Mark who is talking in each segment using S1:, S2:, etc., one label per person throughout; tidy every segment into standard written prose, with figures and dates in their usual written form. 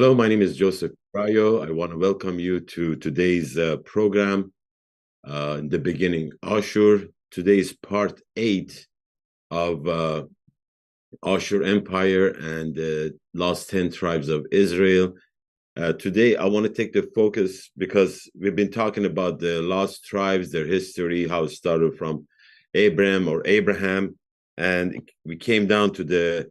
S1: Hello, my name is Joseph Pirayou. I want to welcome you to today's program. In the beginning, Ashur. Today's part 8 of Ashur Empire and the lost 10 tribes of Israel. Today, I want to take the focus because we've been talking about the lost tribes, their history, how it started from Abraham, and we came down to the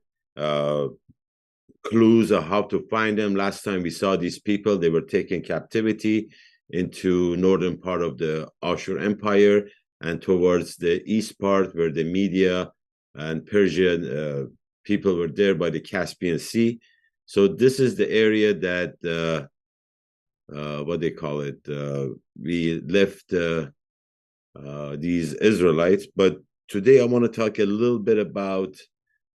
S1: clues of how to find them. Last time we saw these people, they were taken captivity into northern part of the Ashur Empire and towards the east part where the Media and Persian people were there by the Caspian Sea. So this is the area that what they call it. We left these Israelites, but today I want to talk a little bit about.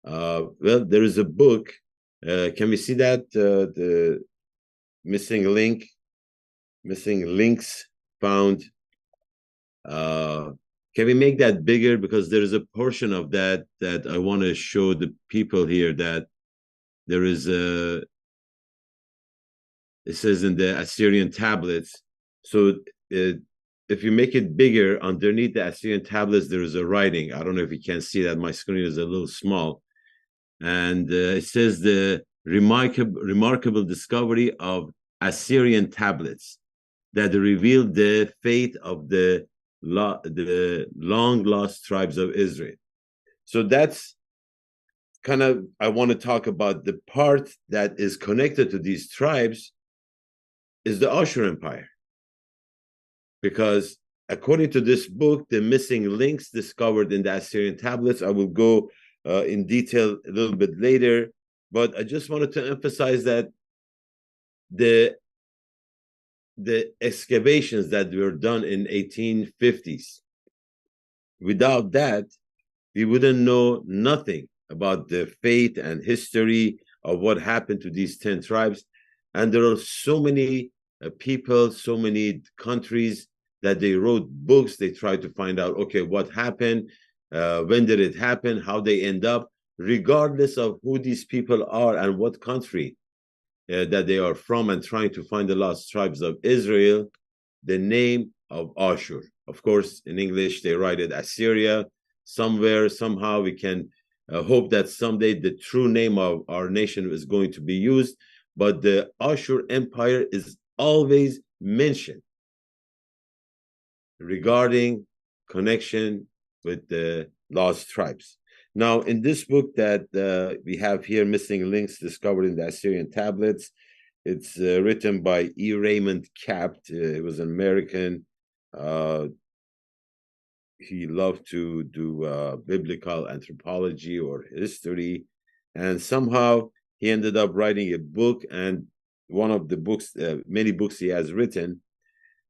S1: Well, there is a book. Can we see that the missing links found? Can we make that bigger, because there is a portion of that I want to show the people here that there is a. It says in the Assyrian tablets. So if you make it bigger, underneath the Assyrian tablets there is a writing. I don't know if you can see that. My screen is a little small. And it says the remarkable discovery of Assyrian tablets that revealed the fate of the long lost tribes of Israel. So that's kind of, I want to talk about the part that is connected to these tribes is the Ashur Empire. Because according to this book, the missing links discovered in the Assyrian tablets, I will go in detail a little bit later, but I just wanted to emphasize that the excavations that were done in 1850s, without that, we wouldn't know nothing about the fate and history of what happened to these 10 tribes. And there are so many people, so many countries that they wrote books. They tried to find out, okay, what happened? When did it happen? How they end up? Regardless of who these people are and what country that they are from, and trying to find the lost tribes of Israel, the name of Ashur. Of course, in English, they write it Assyria. Somewhere, somehow, we can hope that someday the true name of our nation is going to be used. But the Ashur Empire is always mentioned regarding connection with the lost tribes. Now, in this book that we have here, Missing Links Discovered in the Assyrian Tablets, it's written by E. Raymond Capt. He was an American. He loved to do biblical anthropology or history, and somehow he ended up writing a book, and one of the books, many books he has written.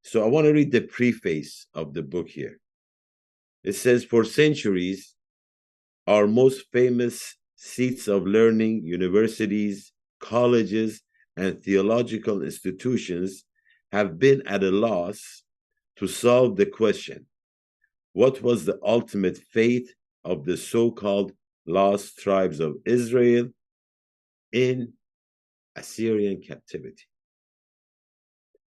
S1: So I want to read the preface of the book here. It says, for centuries, our most famous seats of learning, universities, colleges, and theological institutions have been at a loss to solve the question, what was the ultimate fate of the so-called lost tribes of Israel in Assyrian captivity?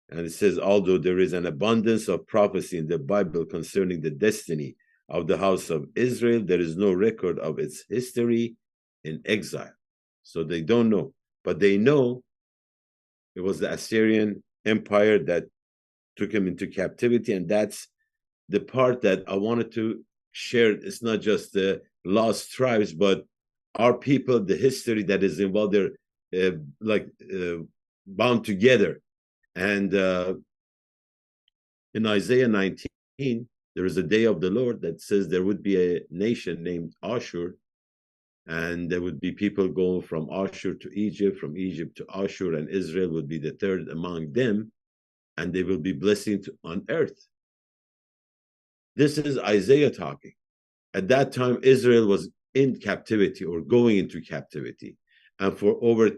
S1: And it says, although there is an abundance of prophecy in the Bible concerning the destiny of the house of Israel, there is no record of its history in exile. So they don't know, but they know it was the Assyrian Empire that took him into captivity. And that's the part that I wanted to share. It's not just the lost tribes, but our people, the history that is involved. They're bound together. And in Isaiah 19, there is a day of the Lord that says there would be a nation named Ashur, and there would be people going from Ashur to Egypt, from Egypt to Ashur, and Israel would be the third among them, and they will be blessing on earth. This is Isaiah talking. At that time, Israel was in captivity or going into captivity. And for over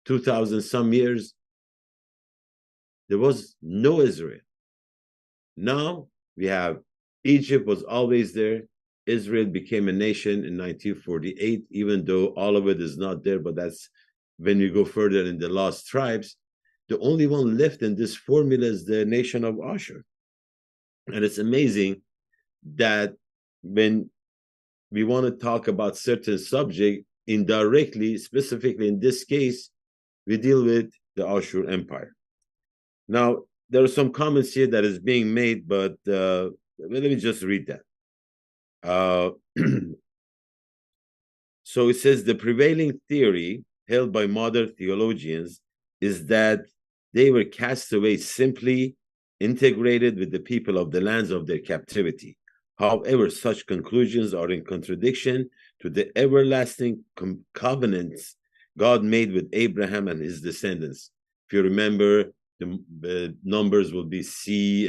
S1: 2,000 some years, there was no Israel. Now we have Egypt was always there. Israel became a nation in 1948, even though all of it is not there, but that's when we go further in the lost tribes, the only one left in this formula is the nation of Ashur. And it's amazing that when we want to talk about certain subject indirectly, specifically in this case, we deal with the Ashur Empire. Now, there are some comments here that is being made, but let me just read that. So it says the prevailing theory held by modern theologians is that they were cast away, simply integrated with the people of the lands of their captivity. However, such conclusions are in contradiction to the everlasting covenants God made with Abraham and his descendants. If you remember, the numbers will be sea,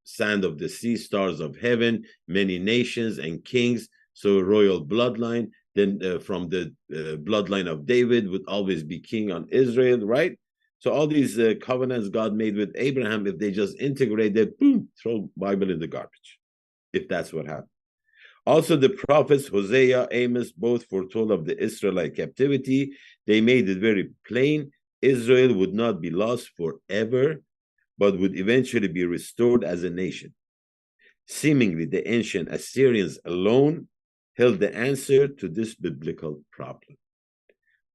S1: sand of the sea, stars of heaven, many nations and kings, so royal bloodline. Then from the bloodline of David would always be king on Israel, right? So all these covenants God made with Abraham, if they just integrated, boom, throw Bible in the garbage, if that's what happened. Also, the prophets Hosea, Amos, both foretold of the Israelite captivity. They made it very plain Israel would not be lost forever, but would eventually be restored as a nation. Seemingly, the ancient Assyrians alone held the answer to this biblical problem.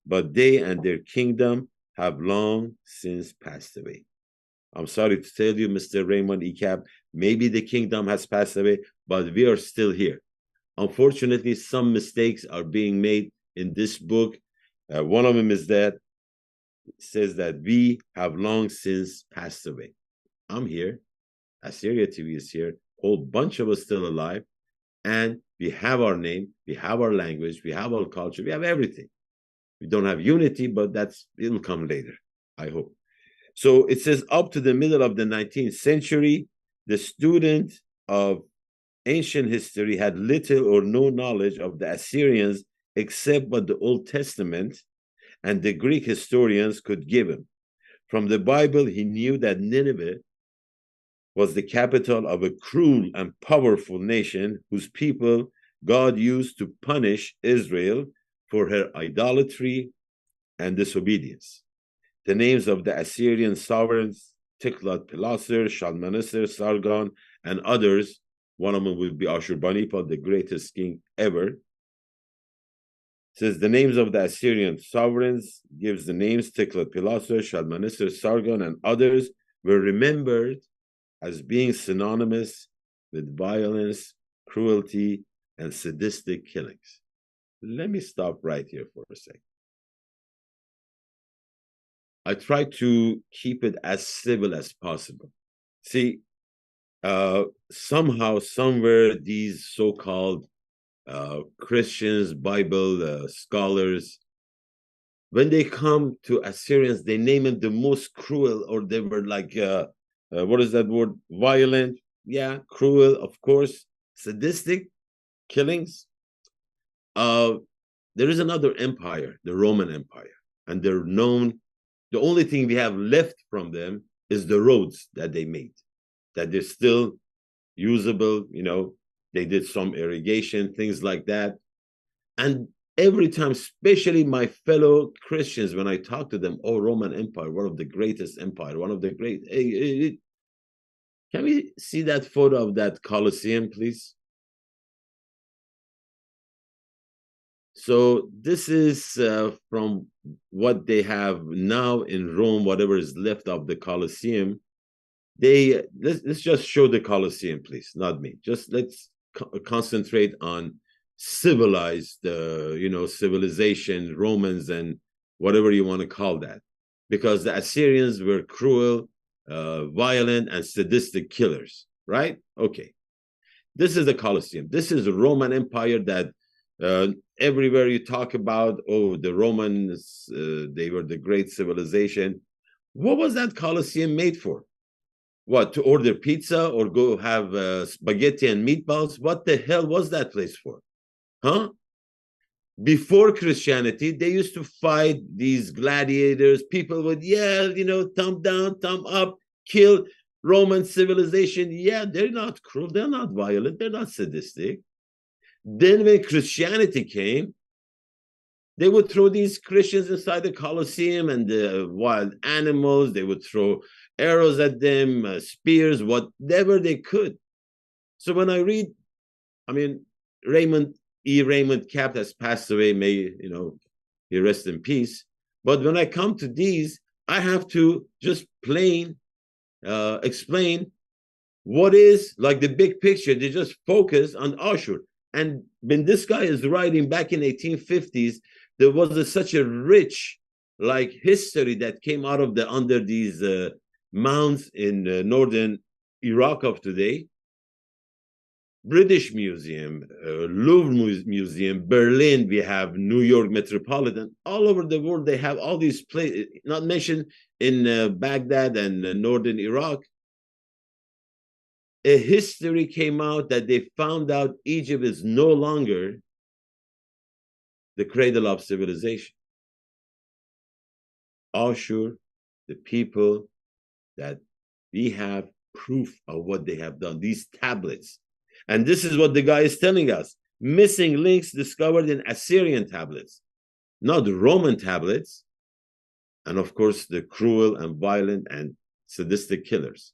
S1: But they and their kingdom have long since passed away. I'm sorry to tell you, Mr. Raymond Ecap, maybe the kingdom has passed away, but we are still here. Unfortunately, some mistakes are being made in this book. One of them is that it says that we have long since passed away. I'm here. Assyria TV is here. A whole bunch of us still alive. And we have our name, we have our language, we have our culture, we have everything. We don't have unity, but it'll come later, I hope. So it says up to the middle of the 19th century, the student of ancient history had little or no knowledge of the Assyrians except what the Old Testament and the Greek historians could give him. From the Bible, he knew that Nineveh was the capital of a cruel and powerful nation whose people God used to punish Israel for her idolatry and disobedience. The names of the Assyrian sovereigns, Tiglath-Pileser, Shalmaneser, Sargon, and others, one of them would be Ashurbanipal, the greatest king ever. It says the names of the Assyrian sovereigns, gives the names Tiglath-Pileser, Shalmaneser, Sargon, and others, were remembered as being synonymous with violence, cruelty, and sadistic killings. Let me stop right here for a second. I try to keep it as civil as possible. See, somehow, somewhere, these so-called Christians, Bible scholars, when they come to Assyrians, they name them the most cruel, or they were like, what is that word? Violent, yeah, cruel, of course, sadistic killings. There is another empire, the Roman Empire, and they're known. The only thing we have left from them is the roads that they made, that they're still usable. You know, they did some irrigation, things like that. And every time, especially my fellow Christians, when I talk to them, oh, Roman Empire, one of the greatest empire, one of the great. Can we see that photo of that Colosseum, please? So this is from what they have now in Rome, whatever is left of the Colosseum. Let's just show the Colosseum, please, not me. Just let's concentrate on civilized, civilization, Romans, and whatever you want to call that, because the Assyrians were cruel, violent, and sadistic killers, right? Okay, this is the Colosseum. This is the Roman Empire that everywhere you talk about, oh, the Romans, they were the great civilization. What was that Colosseum made for? What, to order pizza or go have spaghetti and meatballs? What the hell was that place for? Huh? Before Christianity, they used to fight these gladiators. People would yell, thumb down, thumb up, kill Roman civilization. Yeah, they're not cruel. They're not violent. They're not sadistic. Then when Christianity came, They would throw these Christians inside the Colosseum and the wild animals. They would throw arrows at them, spears, whatever they could. So when I read, I mean, Raymond Cap has passed away. May he rest in peace. But when I come to these, I have to just plain explain what is like the big picture. They just focus on Ashur. And when this guy is writing back in 1850s, there was such a rich like history that came out of under these mounds in northern Iraq of today. British Museum, Louvre Museum, Berlin, we have New York Metropolitan. All over the world, they have all these places, not mentioned in Baghdad and northern Iraq. A history came out that they found out Egypt is no longer the cradle of civilization. Ashur, the people that we have proof of what they have done, these tablets. And this is what the guy is telling us. Missing links discovered in Assyrian tablets, not Roman tablets. And of course, the cruel and violent and sadistic killers.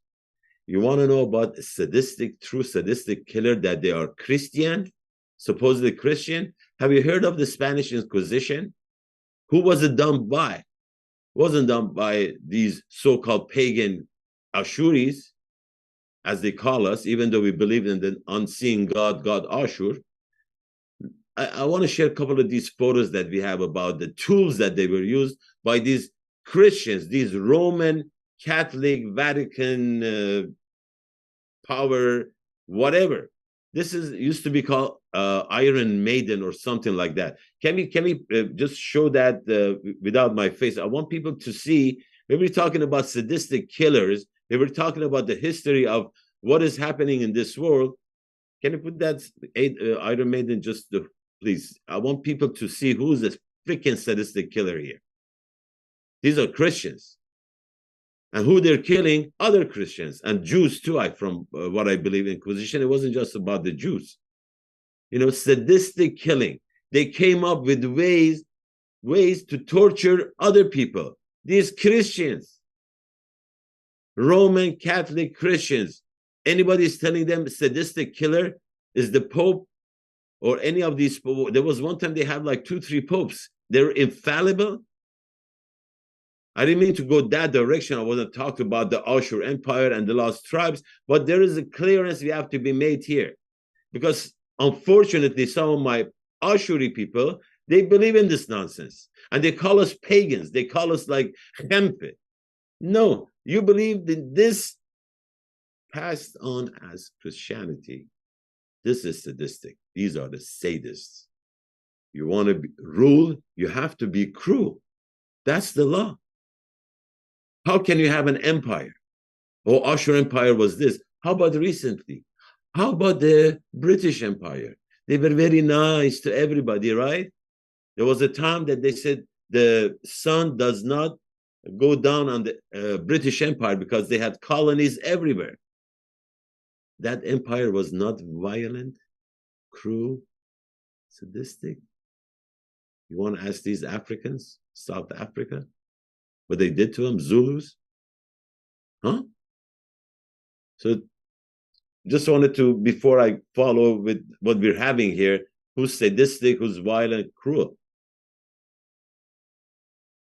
S1: You want to know about a true sadistic killer that they are Christian, supposedly Christian? Have you heard of the Spanish Inquisition? Who was it done by? It wasn't done by these so-called pagan Ashuris, as they call us, even though we believe in the unseen God Ashur. I want to share a couple of these photos that we have about the tools that they were used by these Christians, these Roman Catholic, Vatican power, whatever. This used to be called Iron Maiden or something like that. Can we just show that without my face? I want people to see. We were talking about sadistic killers. We were talking about the history of what is happening in this world. Can you put that Iron Maiden please? I want people to see who's the freaking sadistic killer here. These are Christians. And who they're killing, other Christians and Jews too. From what I believe, Inquisition, it wasn't just about the Jews. Sadistic killing. They came up with ways to torture other people. These Christians, Roman Catholic Christians, anybody is telling them sadistic killer is the Pope or any of these. There was one time they had like 2-3 popes. They're infallible. I didn't mean to go that direction. I wasn't talking about the Ashur Empire and the lost tribes, but there is a clearance we have to be made here. Because unfortunately, some of my Ashuri people, they believe in this nonsense. And they call us pagans. They call us like Hempe. No, you believe in this passed on as Christianity. This is sadistic. These are the sadists. You want to rule, you have to be cruel. That's the law. How can you have an empire? Oh, Ashur Empire was this. How about recently? How about the British Empire? They were very nice to everybody, right? There was a time that they said the sun does not go down on the British Empire because they had colonies everywhere. That empire was not violent, cruel, sadistic. You want to ask these Africans, South Africa, what they did to them, Zulus? Huh? So just wanted to, before I follow with what we're having here, who's sadistic, who's violent, cruel.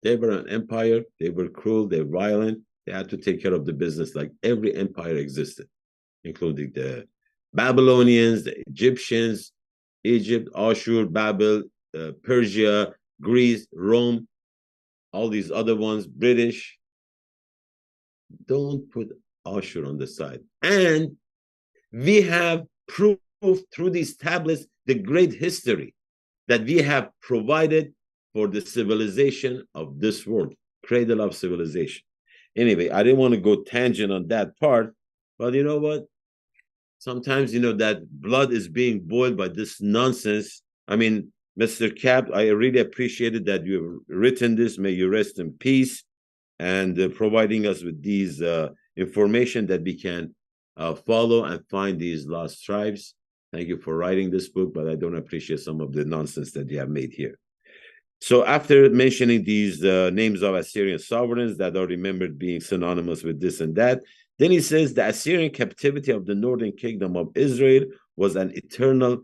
S1: They were an empire, they were cruel, they're violent, they had to take care of the business like every empire existed, including the Babylonians, the Egyptians, Egypt, Ashur, Babel, Persia, Greece, Rome, all these other ones, British. Don't put Ashur on the side. And we have proof through these tablets, the great history that we have provided for the civilization of this world, cradle of civilization. Anyway, I didn't want to go tangent on that part, but you know what? Sometimes, that blood is being boiled by this nonsense. I mean, Mr. Cap, I really appreciated that you've written this. May you rest in peace, and providing us with these information that we can follow and find these lost tribes. Thank you for writing this book, but I don't appreciate some of the nonsense that you have made here. So after mentioning these names of Assyrian sovereigns that are remembered being synonymous with this and that, then he says the Assyrian captivity of the northern kingdom of Israel was an eternal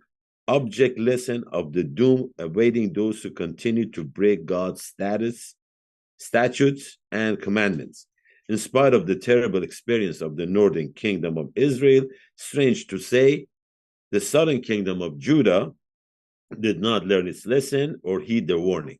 S1: object lesson of the doom awaiting those who continue to break God's statutes, and commandments. In spite of the terrible experience of the northern kingdom of Israel, strange to say, the southern kingdom of Judah did not learn its lesson or heed the warning.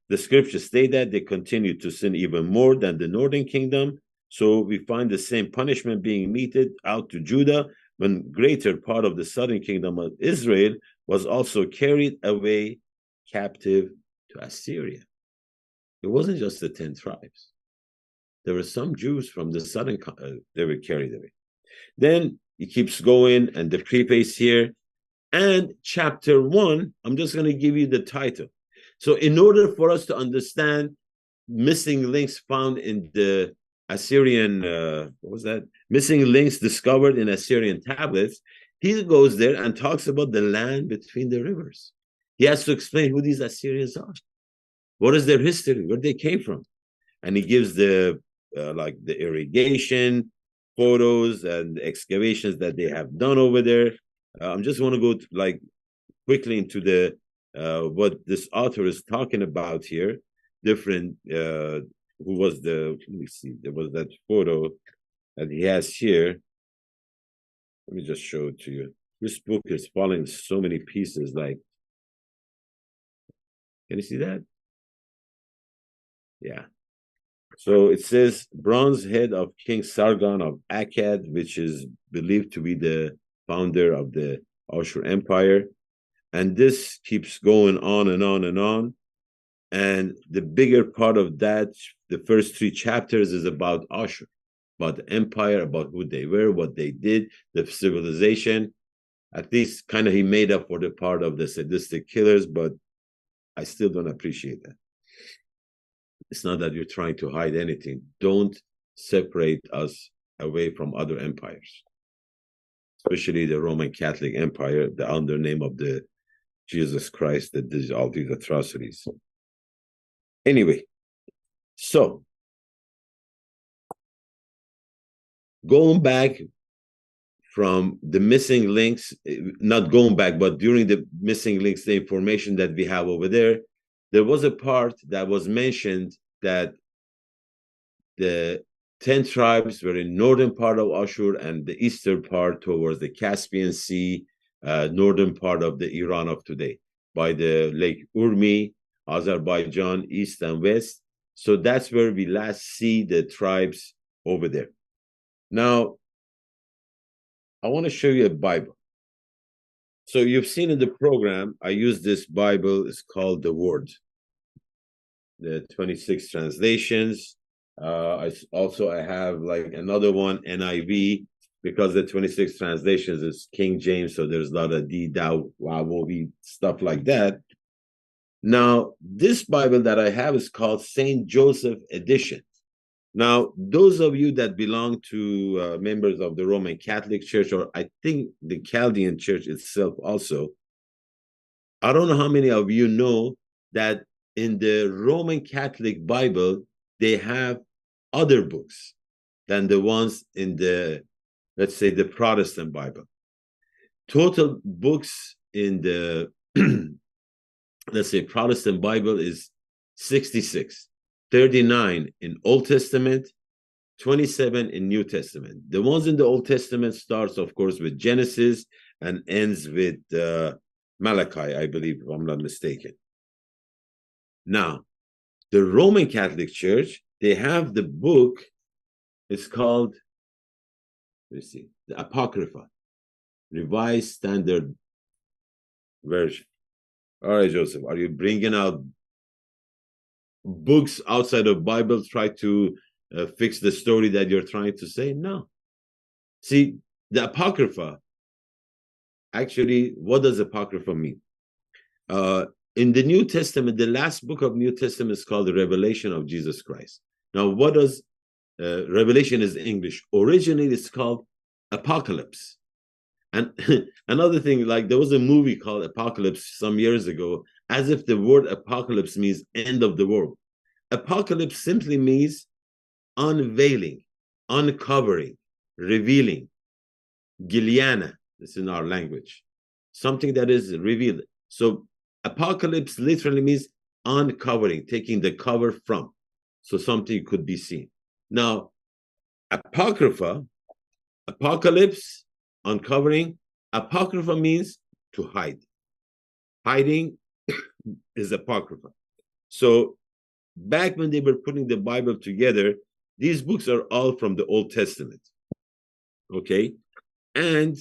S1: The scriptures state that they continued to sin even more than the northern kingdom, so we find the same punishment being meted out to Judah when greater part of the southern kingdom of Israel was also carried away captive to Assyria. It wasn't just the 10 tribes. There were some Jews from the southern, they were carried away. Then he keeps going, and the preface here. And chapter 1, I'm just going to give you the title. So in order for us to understand missing links found in the Assyrian, missing links discovered in Assyrian tablets, he goes there and talks about the land between the rivers. He has to explain who these Assyrians are. What is their history? Where they came from? And he gives the the irrigation photos and excavations that they have done over there. I'm just want to go quickly into the what this author is talking about here. Different who was the, let me see, there was that photo that he has here. Let me just show it to you. This book is falling in so many pieces. Can you see that? Yeah. So it says bronze head of King Sargon of Akkad, which is believed to be the founder of the Ashur Empire. And this keeps going on and on and on. And the bigger part of that, the first 3 chapters, is about Ashur, about the empire, about who they were, what they did, the civilization. At least kind of he made up for the part of the sadistic killers, but I still don't appreciate that. It's not that you're trying to hide anything. Don't separate us away from other empires, especially the Roman Catholic Empire, the under name of the Jesus Christ that did all these atrocities. Anyway, so going back from the missing links, not going back, but during the missing links, the information that we have over there, there was a part that was mentioned that the 10 tribes were in northern part of Ashur and the eastern part towards the Caspian Sea, northern part of the Iran of today, by the Lake Urmi, Azerbaijan, east and west. So that's where we last see the tribes over there. Now, I want to show you a Bible. So you've seen in the program, I use this Bible. It's called The Word. The 26 translations. I have another one, NIV, because the 26 translations is King James, so there's a lot of thou, wow, stuff like that. Now, this Bible that I have is called Saint Joseph Edition. Now, those of you that belong to members of the Roman Catholic Church, or I think the Chaldean Church itself also, I don't know how many of you know that in the Roman Catholic Bible, they have other books than the ones in the, let's say, the Protestant Bible. Total books in the, let's say, Protestant Bible is 66. 39 in Old Testament, 27 in New Testament. The ones in the Old Testament starts, of course, with Genesis and ends with Malachi, I believe, if I'm not mistaken. Now, the Roman Catholic Church, they have the book, it's called, let's see, the Apocrypha, Revised Standard Version. All right, Joseph, are you bringing out books outside of Bible, try to fix the story that you're trying to say? No. See, the Apocrypha, actually, what does Apocrypha mean? In the New Testament, the last book of New Testament is called the Revelation of Jesus Christ. Now, what does Revelation is English? Originally, it's called Apocalypse. And another thing, there was a movie called Apocalypse some years ago, as if the word apocalypse means end of the world. Apocalypse simply means unveiling, uncovering, revealing. Giliana, this is in our language. Something that is revealed. So apocalypse literally means uncovering, taking the cover from. So something could be seen. Now, Apocrypha, apocalypse, uncovering. Apocrypha means to hide. Hiding is Apocrypha. So back when they were putting the Bible together, these books are all from the Old Testament. Okay. And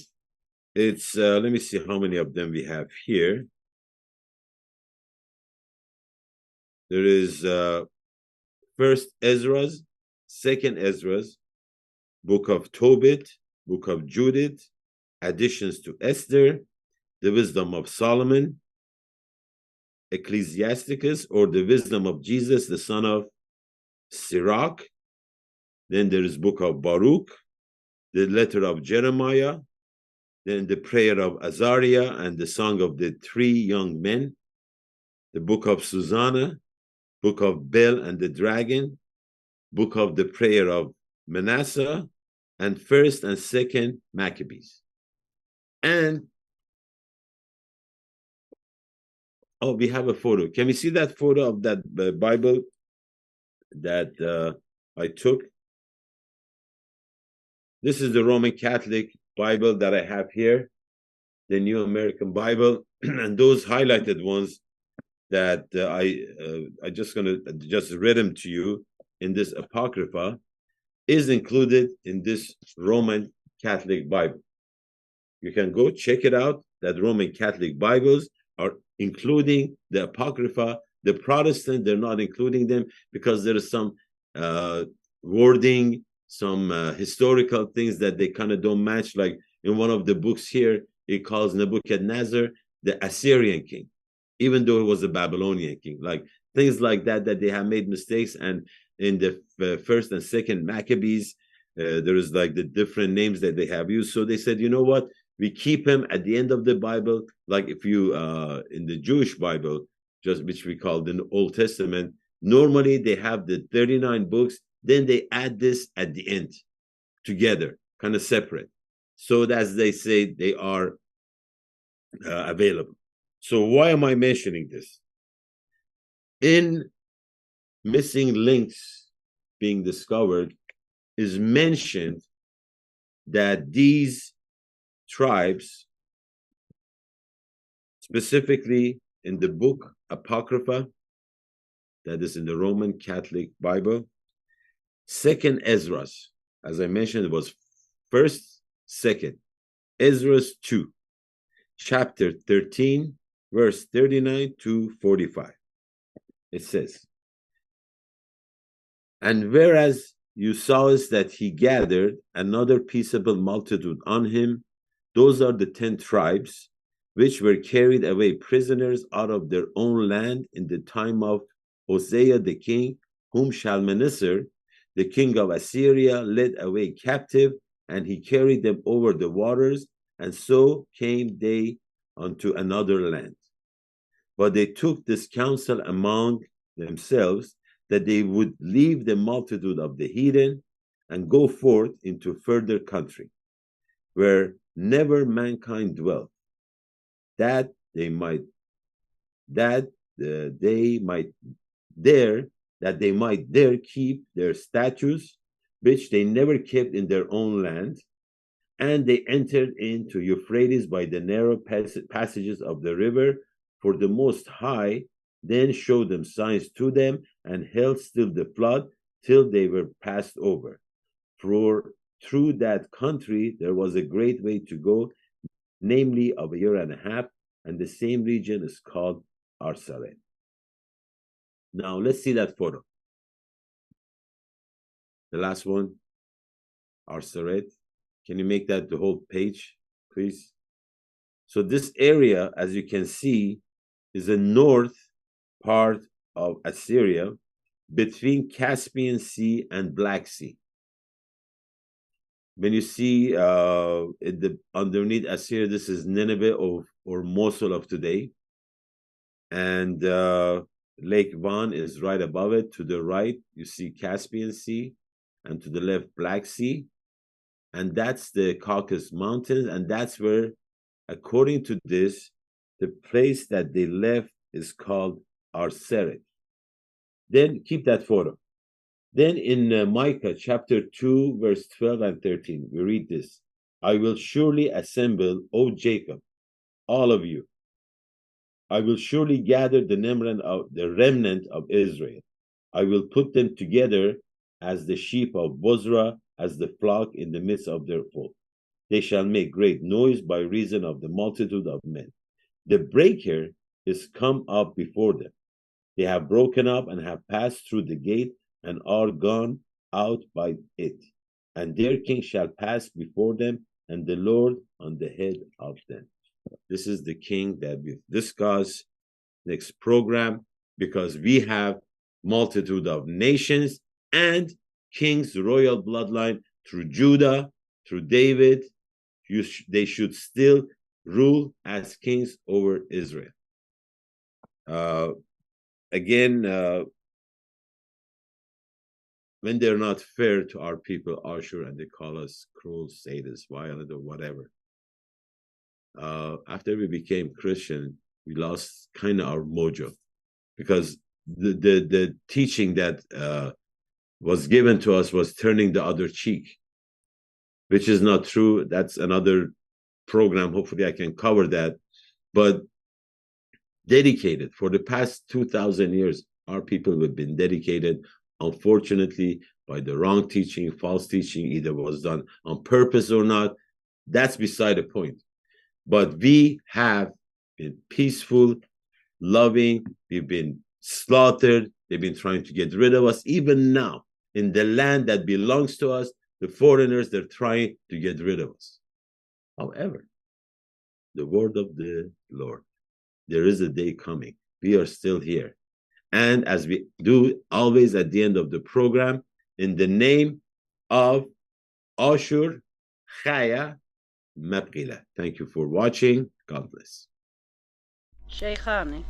S1: it's, let me see how many of them we have here. There is first Ezra's, second Ezra's, book of Tobit, book of Judith, additions to Esther, the wisdom of Solomon, Ecclesiasticus, or the wisdom of Jesus, the son of Sirach. Then there is book of Baruch, the letter of Jeremiah, then the prayer of Azariah and the song of the three young men, the book of Susanna, book of Bel and the dragon, book of the prayer of Manasseh, and first and second Maccabees. And oh, we have a photo. Can we see that photo of that Bible that I took? This is the Roman Catholic Bible that I have here, the New American Bible, and those highlighted ones that I just read them to you in this Apocrypha is included in this Roman Catholic Bible. You can go check it out. That Roman Catholic Bibles are including the Apocrypha. The Protestant, they're not including them because there is some wording, some historical things that they kind of don't match. Like in one of the books here, it calls Nebuchadnezzar the Assyrian king, even though it was a Babylonian king. Like things like that they have made mistakes. And in the first and second Maccabees, there is like the different names that they have used. So they said, you know what? We keep him at the end of the Bible. Like if you, in the Jewish Bible, just which we call the Old Testament, normally they have the 39 books, then they add this at the end together, kind of separate. So as they say, they are available. So why am I mentioning this? In missing links being discovered is mentioned that these tribes, specifically in the book Apocrypha, that is in the Roman Catholic Bible, second Ezra's, as I mentioned, it was first, second, Ezra's 2, chapter 13, verse 39 to 45. It says, and whereas you saw us that he gathered another peaceable multitude on him, those are the 10 tribes which were carried away prisoners out of their own land in the time of Hosea the king, whom Shalmaneser, the king of Assyria, led away captive, and he carried them over the waters, and so came they unto another land. But they took this counsel among themselves, that they would leave the multitude of the heathen and go forth into further country, where never mankind dwelt, that they might there keep their statutes, which they never kept in their own land. And they entered into Euphrates by the narrow passages of the river, for the Most High then showed them signs to them, and held still the flood till they were passed over. For through that country there was a great way to go, namely of a year and a half, and the same region is called Arsaret. Now let's see that photo. The last one, Arsaret. Can you make that the whole page, please? So this area, as you can see, is the north part of Assyria, between Caspian Sea and Black Sea. When you see underneath Assyria, this is Nineveh or Mosul of today. and Lake Van is right above it. To the right, you see Caspian Sea, and to the left, Black Sea. And that's the Caucasus Mountains, and that's where, according to this, the place that they left is called Arseret. Then keep that photo. Then in Micah chapter 2, verse 12 and 13, we read this. I will surely assemble, O Jacob, all of you. I will surely gather the remnant of Israel. I will put them together as the sheep of Bozrah, as the flock in the midst of their fold. They shall make great noise by reason of the multitude of men. The breaker is come up before them. They have broken up and have passed through the gate and are gone out by it. And their king shall pass before them, and the Lord on the head of them. This is the king that we discuss next program, because we have multitude of nations and king's royal bloodline through Judah, through David. They should still rule as kings over Israel. Again, when they're not fair to our people, Ashur, and they call us cruel, sadist, violent, or whatever. After we became Christian, we lost kind of our mojo, because the teaching that was given to us was turning the other cheek, which is not true. That's another program. Hopefully I can cover that. But dedicated for the past 2,000 years, our people have been dedicated, unfortunately, by the wrong teaching, false teaching, either was done on purpose or not. That's beside the point. But we have been peaceful, loving. We've been slaughtered. They've been trying to get rid of us. Even now, in the land that belongs to us, the foreigners, they're trying to get rid of us. However, the word of the Lord, there is a day coming. We are still here. And as we do always at the end of the program, in the name of Ashur, Chaya, Mabgila. Thank you for watching. God bless.
S2: Sheikhani.